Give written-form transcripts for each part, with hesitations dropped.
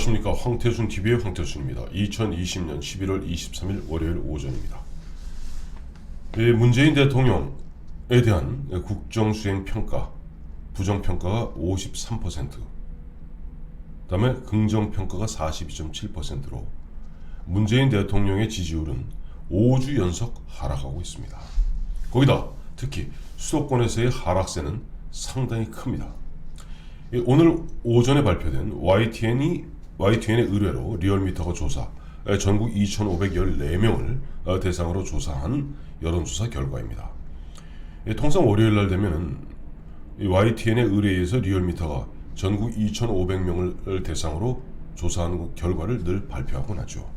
안녕하십니까. 황태순TV의 황태순입니다. 2020년 11월 23일 월요일 오전입니다. 문재인 대통령에 대한 국정수행평가, 부정평가가 53%, 그 다음에 긍정평가가 42.7%로 문재인 대통령의 지지율은 5주 연속 하락하고 있습니다. 거기다 특히 수도권에서의 하락세는 상당히 큽니다. 오늘 오전에 발표된 YTN의 의뢰로 리얼미터가 조사, 전국 2,514명을 대상으로 조사한 여론조사 결과입니다. 통상 월요일날 되면은 YTN의 의뢰에 의해서 리얼미터가 전국 2,500명을 대상으로 조사하는 결과를 늘 발표하곤 하죠.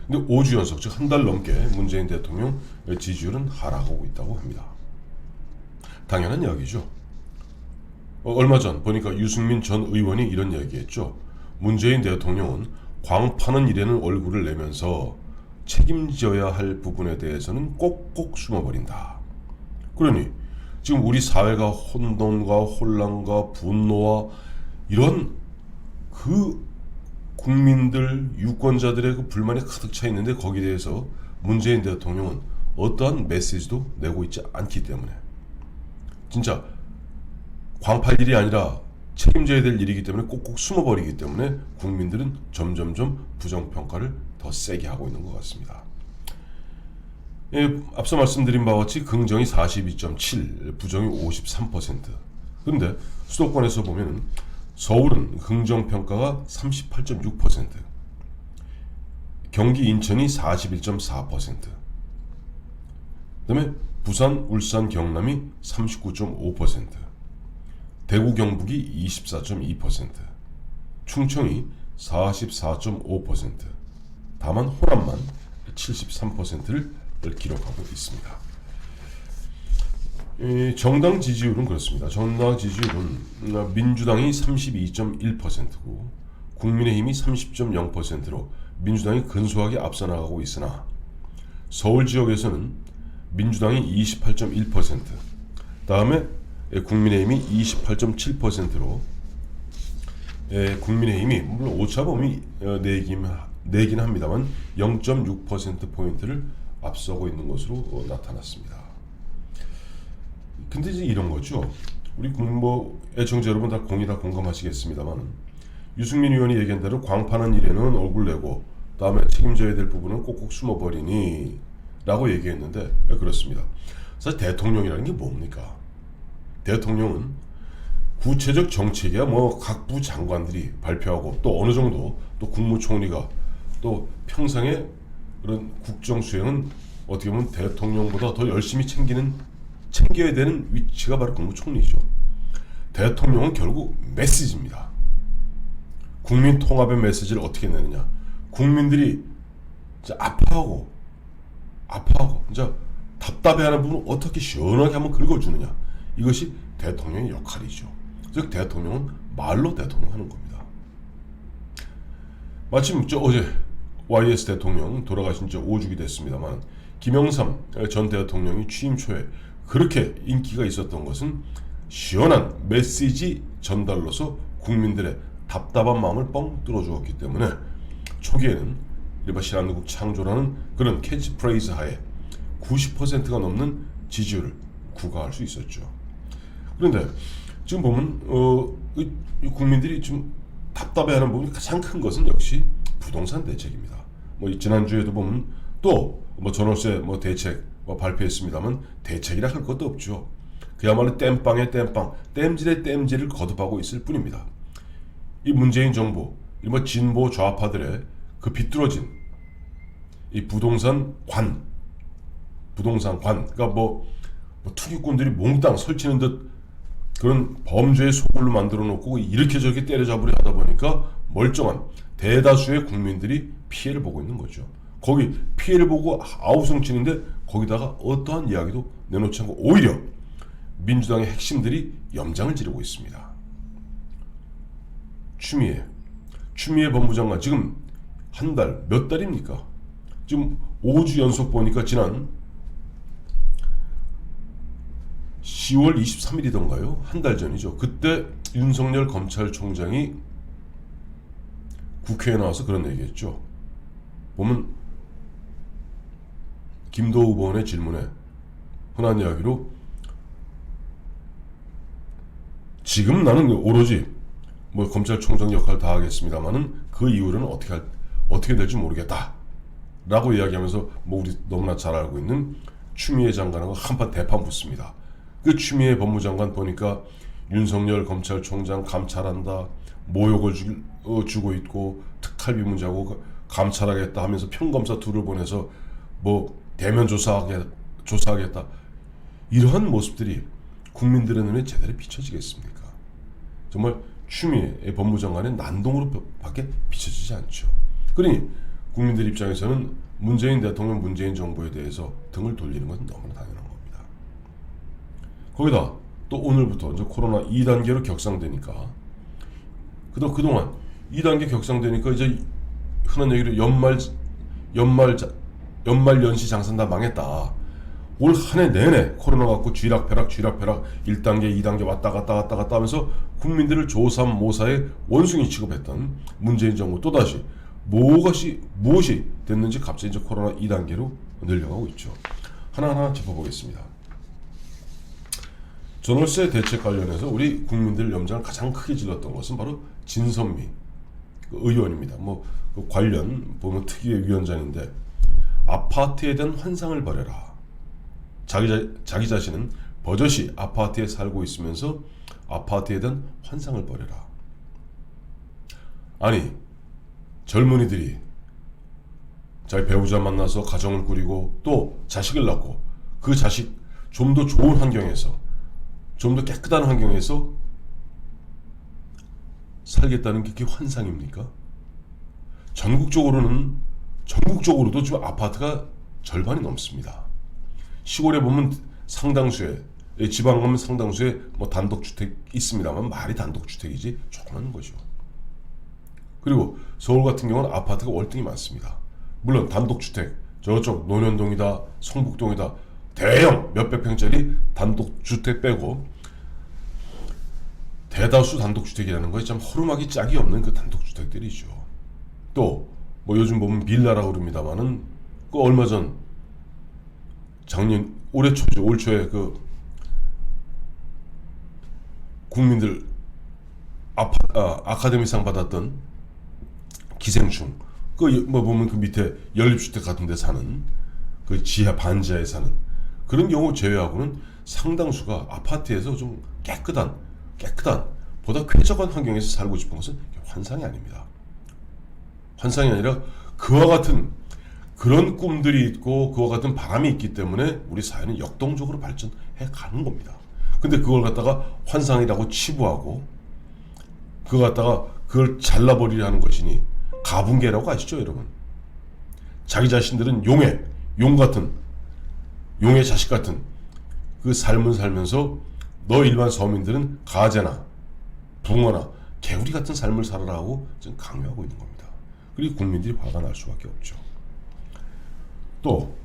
근데 5주 연속, 즉 한 달 넘게 문재인 대통령 지지율은 하락하고 있다고 합니다. 당연한 이야기죠. 얼마 전 보니까 유승민 전 의원이 이런 이야기했죠. 문재인 대통령은 광 파는 일에는 얼굴을 내면서 책임져야 할 부분에 대해서는 꼭꼭 숨어버린다. 그러니 지금 우리 사회가 혼돈과 혼란과 분노와 이런 그 국민들, 유권자들의 그 불만이 가득 차 있는데 거기에 대해서 문재인 대통령은 어떠한 메시지도 내고 있지 않기 때문에 진짜 광팔 일이 아니라 책임져야 될 일이기 때문에 꼭꼭 숨어버리기 때문에 국민들은 점점점 부정평가를 더 세게 하고 있는 것 같습니다. 앞서 말씀드린 바와 같이 긍정이 42.7, 부정이 53%. 그런데 수도권에서 보면 서울은 긍정평가가 38.6%, 경기 인천이 41.4%, 그 다음에 부산, 울산, 경남이 39.5%, 대구 경북이 24.2%, 충청이 44.5%, 다만 호남만 73%를 기록하고 있습니다. 정당 지지율은 그렇습니다. 정당 지지율은 민주당이 32.1%고 국민의힘이 30.0%로 민주당이 근소하게 앞서 나가고 있으나 서울 지역에서는 민주당이 28.1%, 다음에 국민의힘이 28.7%로 국민의힘이 물론 오차범위 내긴 합니다만 0.6%포인트를 앞서고 있는 것으로 나타났습니다. 근데 이제 이런 거죠. 우리 애청자 여러분 다 공감하시겠습니다만 유승민 의원이 얘기한 대로 광파는 일에는 얼굴 내고 다음에 책임져야 될 부분은 꼭꼭 숨어버리니 라고 얘기했는데 그렇습니다. 사실 대통령이라는 게 뭡니까? 대통령은 구체적 정책이야 각 부 장관들이 발표하고 또 어느 정도 또 국무총리가 또 평상에 그런 국정 수행은 어떻게 보면 대통령보다 더 열심히 챙겨야 되는 위치가 바로 국무총리죠. 대통령은 결국 메시지입니다. 국민 통합의 메시지를 어떻게 내느냐. 국민들이 아파하고 진짜 답답해하는 부분을 어떻게 시원하게 한번 긁어주느냐. 이것이 대통령의 역할이죠. 즉 대통령은 말로 대통령하는 겁니다. 마침 어제 YS 대통령 돌아가신 지 5주기 됐습니다만 김영삼 전 대통령이 취임 초에 그렇게 인기가 있었던 것은 시원한 메시지 전달로서 국민들의 답답한 마음을 뻥 뚫어주었기 때문에 초기에는 이른바 신한민국 창조라는 그런 캐치프레이즈 하에 90%가 넘는 지지율을 구가할 수 있었죠. 그런데 지금 보면 국민들이 좀 답답해하는 부분이 가장 큰 것은 역시 부동산 대책입니다. 지난주에도 보면 또 전월세 대책 발표했습니다만 대책이라 할 것도 없죠. 그야말로 땜빵에 땜빵, 땜질에 땜질을 거듭하고 있을 뿐입니다. 이 문재인 정부, 진보 좌파들의 그 비뚤어진 이 부동산 관, 그러니까 투기꾼들이 몽땅 설치는 듯 그런 범죄의 소굴로 만들어 놓고 이렇게 저렇게 때려잡으려 하다 보니까 멀쩡한 대다수의 국민들이 피해를 보고 있는 거죠. 거기 피해를 보고 아우성치는데 거기다가 어떠한 이야기도 내놓지 않고 오히려 민주당의 핵심들이 염장을 지르고 있습니다. 추미애 법무장관 지금 한 달, 몇 달입니까? 지금 5주 연속 보니까 지난 10월 23일이던가요? 한 달 전이죠. 그때 윤석열 검찰총장이 국회에 나와서 그런 얘기했죠. 보면 김도우 의원의 질문에 흔한 이야기로 지금 나는 오로지 뭐 검찰총장 역할을 다 하겠습니다만은 그 이후로는 어떻게 될지 모르겠다 라고 이야기하면서 뭐 우리 너무나 잘 알고 있는 추미애 장관하고 한판 대판 붙습니다. 그 추미애 법무장관 보니까 윤석열 검찰총장 감찰한다, 모욕을 주고 있고 특활비 문제하고 감찰하겠다 하면서 평검사 둘을 보내서 뭐 대면 조사하겠다, 이러한 모습들이 국민들의 눈에 제대로 비춰지겠습니까? 정말 추미애 법무장관의 난동으로 밖에 비춰지지 않죠. 그러니 국민들 입장에서는 문재인 대통령, 문재인 정부에 대해서 등을 돌리는 것은 너무나 당연한 겁니다. 거기다 또 오늘부터 이제 코로나 2단계로 격상되니까, 그동안 2단계 격상되니까 이제 흔한 얘기로 연말 연시 장사는 다 망했다. 올 한 해 내내 코로나 갖고 쥐락펴락 1단계 2단계 왔다 갔다 하면서 국민들을 조삼 모사의 원숭이 취급했던 문재인 정부, 또다시 무엇이 됐는지 갑자기 이제 코로나 2단계로 늘려가고 있죠. 하나하나 짚어보겠습니다. 전월세 대책 관련해서 우리 국민들 염장을 가장 크게 질렀던 것은 바로 진선미 의원입니다. 그 관련 보면 특위의 위원장인데, 아파트에 대한 환상을 버려라. 자기 자신은 버젓이 아파트에 살고 있으면서 아파트에 대한 환상을 버려라. 아니, 젊은이들이 자기 배우자 만나서 가정을 꾸리고 또 자식을 낳고 그 자식 좀 더 좋은 환경에서, 좀 더 깨끗한 환경에서 살겠다는 게 그게 환상입니까? 전국적으로도 지금 아파트가 절반이 넘습니다. 시골에 보면 상당수의, 지방 가면 상당수의 뭐 단독주택 있습니다만 말이 단독주택이지 조그만 거죠. 그리고 서울 같은 경우는 아파트가 월등히 많습니다. 물론 단독주택, 저쪽 논현동이다, 성북동이다, 대형 몇백 평짜리 단독주택 빼고 대다수 단독주택이라는 것이 참 허름하기 짝이 없는 그 단독주택들이죠. 또 뭐 요즘 보면 빌라라고 그럽니다만은 그 얼마 전 올 초에 그 국민들 아카데미상 받았던 기생충, 그 뭐 보면 그 밑에 연립주택 같은 데 사는, 그 지하 반지하에 사는 그런 경우 제외하고는 상당수가 아파트에서 좀 깨끗한 보다 쾌적한 환경에서 살고 싶은 것은 환상이 아닙니다. 환상이 아니라 그와 같은 그런 꿈들이 있고 그와 같은 바람이 있기 때문에 우리 사회는 역동적으로 발전해 가는 겁니다. 근데 그걸 갖다가 환상이라고 치부하고 그걸 잘라버리려 하는 것이니 가분개라고 아시죠, 여러분? 자기 자신들은 용의 자식 같은 그 삶을 살면서 너 일반 서민들은 가재나 붕어나 개구리 같은 삶을 살아라 하고 지금 강요하고 있는 겁니다. 그리고 국민들이 화가 날 수밖에 없죠. 또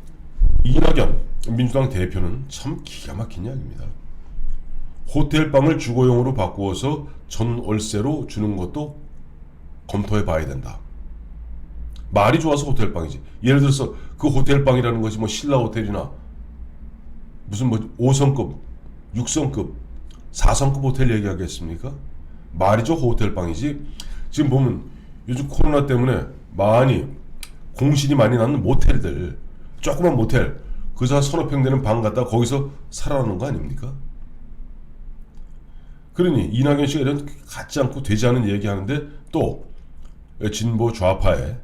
이낙연 민주당 대표는 참 기가 막힌 이야기입니다. 호텔방을 주거용으로 바꾸어서 전월세로 주는 것도 검토해 봐야 된다. 말이 좋아서 호텔방이지. 예를 들어서 그 호텔방이라는 것이 뭐 신라호텔이나 무슨 뭐 5성급, 6성급, 4성급 호텔 얘기하겠습니까? 말이죠, 호텔방이지. 지금 보면 요즘 코로나 때문에 공실이 많이 나는 모텔들, 조그만 모텔, 그저 서너 평 되는 방 갖다가 거기서 살아나는 거 아닙니까? 그러니 이낙연 씨가 이런 같지 않고 되지 않은 얘기하는데 또 진보 좌파에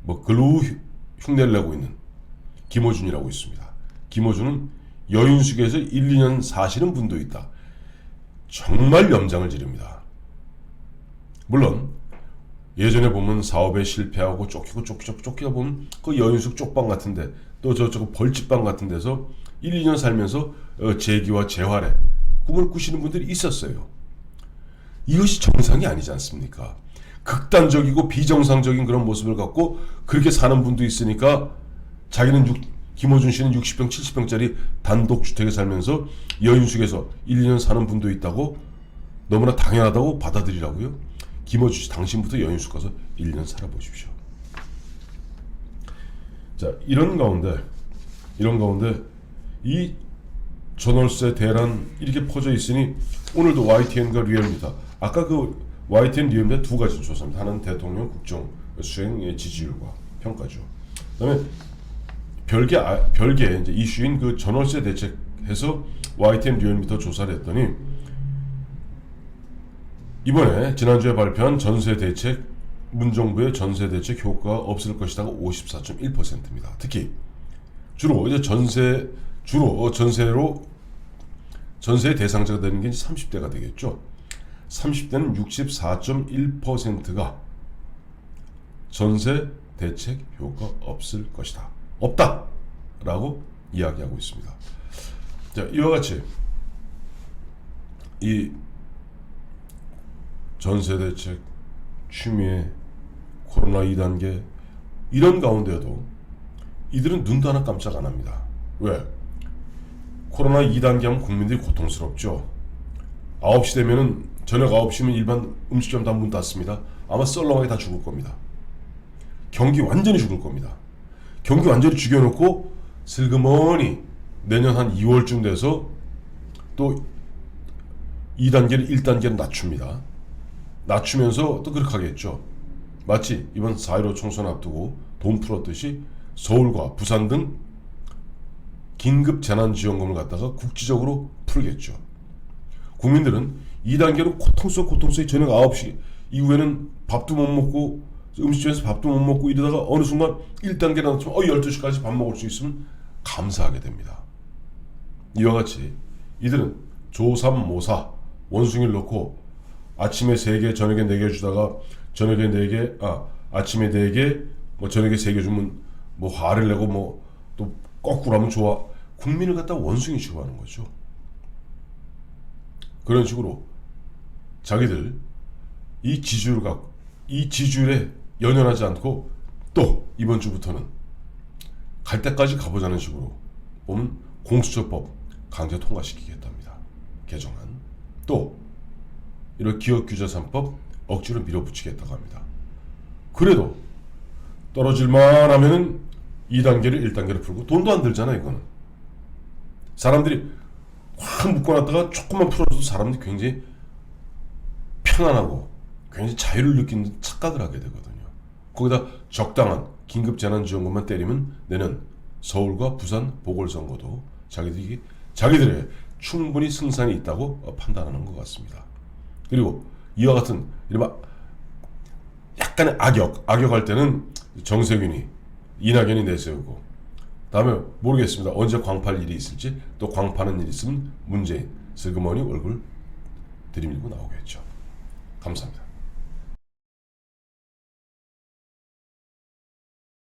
뭐 글로 흉내를 내고 있는 김어준이라고 있습니다. 김어준은 여인숙에서 1, 2년 사시는 분도 있다. 정말 염장을 지릅니다. 물론 예전에 보면 사업에 실패하고 쫓기다 보면 그 여인숙 쪽방 같은데 또 저쪽 벌집방 같은 데서 1, 2년 살면서 재기와 재활에 꿈을 꾸시는 분들이 있었어요. 이것이 정상이 아니지 않습니까? 극단적이고 비정상적인 그런 모습을 갖고 그렇게 사는 분도 있으니까 김어준 씨는 60평, 70평짜리 단독주택에 살면서 여인숙에서 1, 2년 사는 분도 있다고 너무나 당연하다고 받아들이라고요? 김어준 씨, 당신부터 연휴 가서 1년 살아보십시오. 자, 이런 가운데 이 전월세 대란 이렇게 퍼져 있으니 오늘도 YTN과 리얼미터, 아까 그 YTN 리얼미터 두 가지 조사입니다. 하나는 대통령 국정 수행의 지지율과 평가죠. 그다음에 별개 이제 이슈인 그 전월세 대책해서 YTN 리얼미터 조사를 했더니 이번에 지난주에 발표한 전세 대책, 문정부의 전세 대책 효과가 없을 것이다가 54.1%입니다. 특히 주로 이제 전세의 대상자가 되는 게 30대가 되겠죠. 30대는 64.1%가 전세 대책 효과 없을 것이다, 없다라고 이야기하고 있습니다. 자, 이와 같이 이 전세 대책, 취미의 코로나 2단계 이런 가운데에도 이들은 눈도 하나 깜짝 안 합니다. 왜? 코로나 2단계 하면 국민들이 고통스럽죠. 9시 되면은, 저녁 9시면 일반 음식점 다 문 닫습니다. 아마 썰렁하게 다 죽을 겁니다. 경기 완전히 죽을 겁니다. 경기 완전히 죽여놓고 슬그머니 내년 한 2월쯤 돼서 또 2단계를 1단계로 낮춥니다. 낮추면서 또 그렇게 하겠죠. 마치 이번 4.15 총선 앞두고 돈 풀었듯이 서울과 부산 등 긴급 재난지원금을 갖다가 국지적으로 풀겠죠. 국민들은 2단계로 고통스럽게 저녁 9시 이후에는 밥도 못 먹고, 음식점에서 밥도 못 먹고 이러다가 어느 순간 1단계를 낮추면 12시까지 밥 먹을 수 있으면 감사하게 됩니다. 이와 같이 이들은 조삼모사 원숭이를 놓고 아침에 3개, 저녁에 4개 주다가 저녁에 4개, 아침에 4개, 뭐 저녁에 3개 주면 뭐 화를 내고 뭐 또 거꾸로 하면 좋아. 국민을 갖다 원숭이 취급하는 거죠. 그런 식으로 자기들 이 지지율에 연연하지 않고 또 이번 주부터는 갈 때까지 가보자는 식으로 보면 공수처법 강제 통과시키겠답니다. 개정안. 또 이런 기업규제 3법 억지로 밀어붙이겠다고 합니다. 그래도 떨어질만 하면은 2단계를 1단계로 풀고, 돈도 안 들잖아 이거는. 사람들이 확 묶어놨다가 조금만 풀어줘도 사람들이 굉장히 편안하고 굉장히 자유를 느끼는 착각을 하게 되거든요. 거기다 적당한 긴급재난지원금만 때리면 내년 서울과 부산 보궐선거도 자기들의 충분히 승산이 있다고 판단하는 것 같습니다. 그리고 이와 같은 이른바 약간의 악역할 때는 정세균이, 이낙연이 내세우고, 다음에 모르겠습니다. 언제 광팔 일이 있을지, 또 광파는 일이 있으면 문재인 슬그머니 얼굴 들이밀고 나오겠죠. 감사합니다.